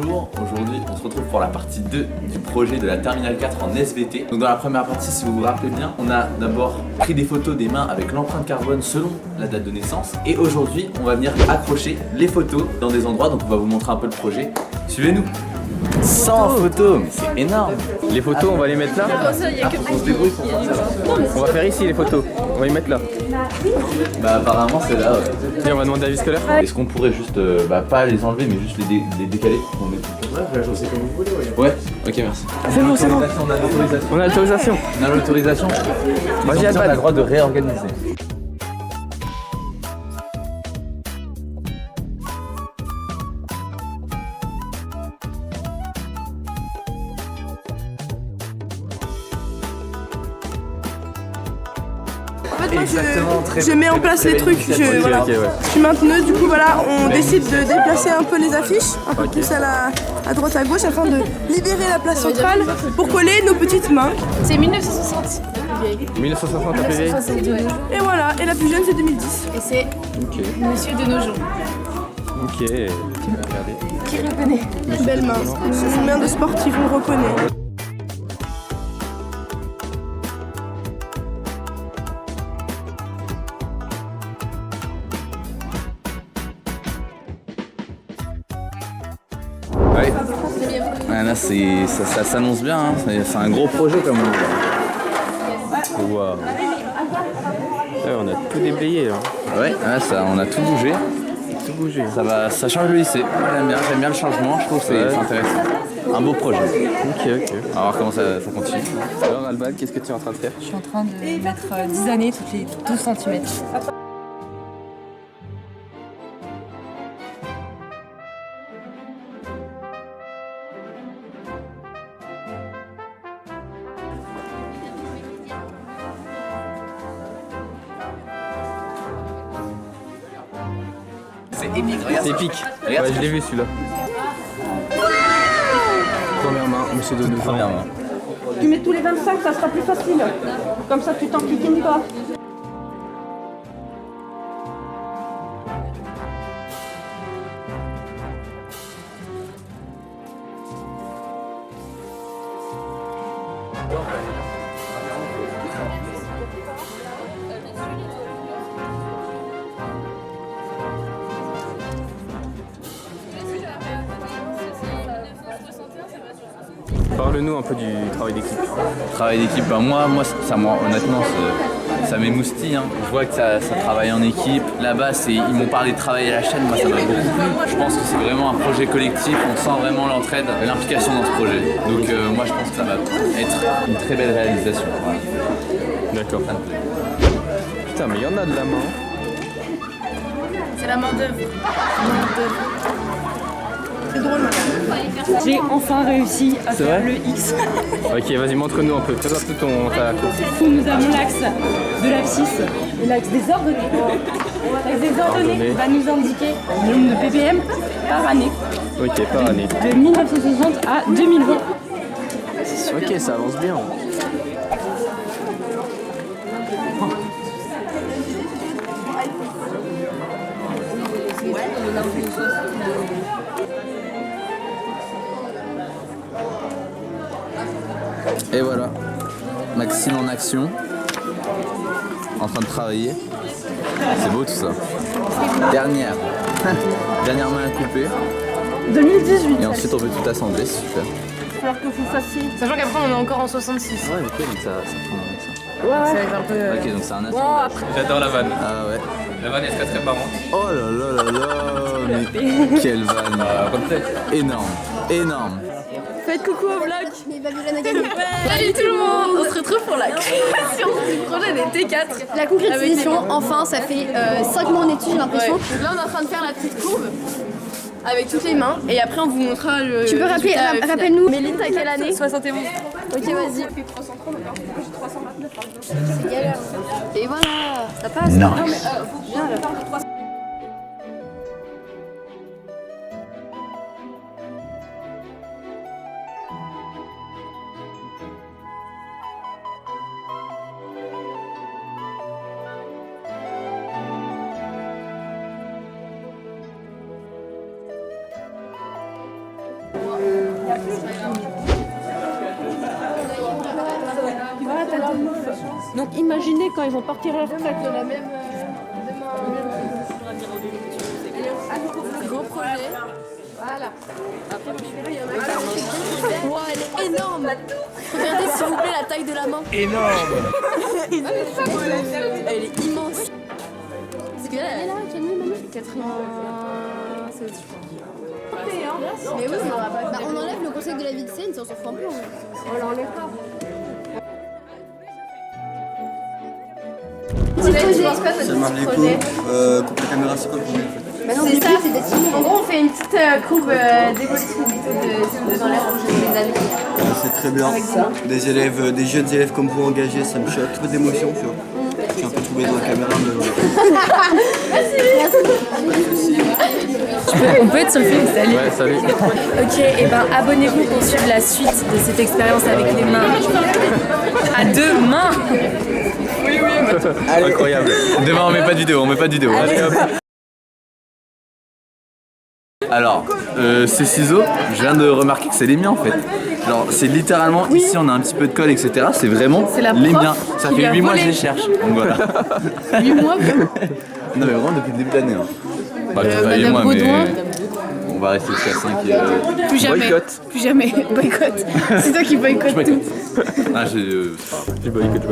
Bonjour, aujourd'hui on se retrouve pour la partie 2 du projet de la Terminale 4 en SVT. Donc dans la première partie, si vous vous rappelez bien, on a d'abord pris des photos des mains avec l'empreinte carbone selon la date de naissance. Et aujourd'hui, on va venir accrocher les photos dans des endroits, donc on va vous montrer un peu le projet. Suivez-nous. 100 photos, mais c'est énorme. Les photos, on va les mettre là. On se débrouille pour faire ça. On va faire ici les photos. On va les mettre là. Bah apparemment c'est là, ouais. Et on va demander à vie scolaire. Est-ce qu'on pourrait juste, pas les enlever, mais juste les décaler pour mettre comme vous voulez, ouais. Ok, merci. C'est bon, c'est bon. On a l'autorisation. On a l'autorisation. On a l'autorisation. Vas-y, on a le droit de réorganiser. En fait, moi, je mets en place les trucs, je suis mainteneuse, du coup voilà, on décide de déplacer un peu les affiches, un peu plus à droite à gauche afin de libérer la place centrale pour coller nos petites mains. C'est 1960 la plus vieille. 1960 la plus vieille. 1962. Et voilà, et la plus jeune c'est 2010. Et c'est Monsieur de Nogent. Ok. Regardez. Qui reconnaît? Belle main, une main de sportif, on le reconnaît. Ouais. Ah, là, ça s'annonce bien, hein. C'est un gros projet comme on dit. Wow. Ouais, on a tout déblayé là. Ouais, là, on a tout bougé. Tout bougé. Ça change le lycée. J'aime bien le changement, je trouve que c'est intéressant. Un beau projet. Ok. On va voir comment ça continue. Alors Alban, qu'est-ce que tu es en train de faire? Je suis en train de mettre 10 années toutes les 12 cm. C'est épique, regarde. C'est épique. Regarde. Ouais, je l'ai vu celui-là. Première main, monsieur Donovan. Première main. Tu mets tous les 25, ça sera plus facile. Comme ça tu t'enquiquines pas. Parle-nous un peu du travail d'équipe. Travail d'équipe, moi honnêtement ça m'émoustille, hein. Je vois que ça travaille en équipe. Là-bas ils m'ont parlé de travailler à la chaîne, moi ça m'a beaucoup plu. Je pense que c'est vraiment un projet collectif, on sent vraiment l'entraide et l'implication dans ce projet. Donc moi je pense que ça va être une très belle réalisation. Voilà. D'accord. Ça me plaît. Putain, mais il y en a de la main. C'est la main d'œuvre. C'est drôle. J'ai enfin réussi à C'est faire vrai le X. Ok, vas-y, montre-nous un peu. Fais-toi tout ta course. Nous avons l'axe de l'abscisse et l'axe des ordonnées. L'axe des ordonnées va nous indiquer le nombre de ppm par année, Ok, par année. de 1960 à 2020. Ok, ça avance bien. Et voilà, Maxime en action, en train de travailler. C'est beau tout ça. Dernière main à couper. 2018. Et ensuite on peut tout assembler, c'est super. Alors que vous fassiez. Sachant qu'après on est encore en 66. Ouais, ok, donc ça prend ça. Ouais. Ça va être un peu... Ok, donc c'est un Bon, assemblage. après. J'adore la vanne. Ah ouais. La vanne est très marrante. Oh là là, mais quelle vanne. Énorme. Faites coucou au vlog. Salut tout le monde. On se retrouve pour la création du projet des T4. La concrétisation, enfin, ça fait 5 mois en études, j'ai l'impression. Là on est en train de faire la petite courbe avec toutes les mains et après on vous montrera le... Tu peux rappeler, résultat final. rappelle-nous. Méline, t'as quelle année? 71. Ok, vas-y. C'est galère. Et voilà, ça passe. Non. Bien là. Donc imaginez quand ils vont partir à la retraite. Gros projet. Voilà. Wow, elle est énorme. Regardez s'il vous plaît la taille de la main. Énorme. Elle est immense. Parce que là, elle est là, Camille, maman. 96, je crois. Mais oui, bah, on enlève le conseil de la vie de scène, ça on s'en fout un peu. On l'enlève pas. Salam alaikum. Coupe la caméra, c'est quoi le problème en fait? C'est ça, c'est dessiné. En gros, on fait une petite courbe d'évolution de dans l'air des années. C'est très bien. Des élèves, des jeunes élèves comme vous engagés, ça me choque. Trop d'émotions, tu vois. Je suis un peu trouvé dans la caméra, mais On peut être sur le film, salut. Ouais, salut. Ok, et ben abonnez-vous pour suivre la suite de cette expérience avec les mains. À deux mains. Incroyable. Demain on met pas de vidéo, Allez hop. Alors, ces ciseaux, je viens de remarquer que c'est les miens en fait. Genre, c'est littéralement, ici on a un petit peu de colle, etc. C'est vraiment les miens. Ça fait 8 mois que je les cherche. Donc voilà. 8 mois Non mais vraiment depuis le début de l'année. Hein. Pas tout ça et moi, mais on va rester jusqu'à 5 Plus jamais. Boycott. Plus jamais. Boycott. C'est toi qui boycotte tout. Ah, Je boycotte.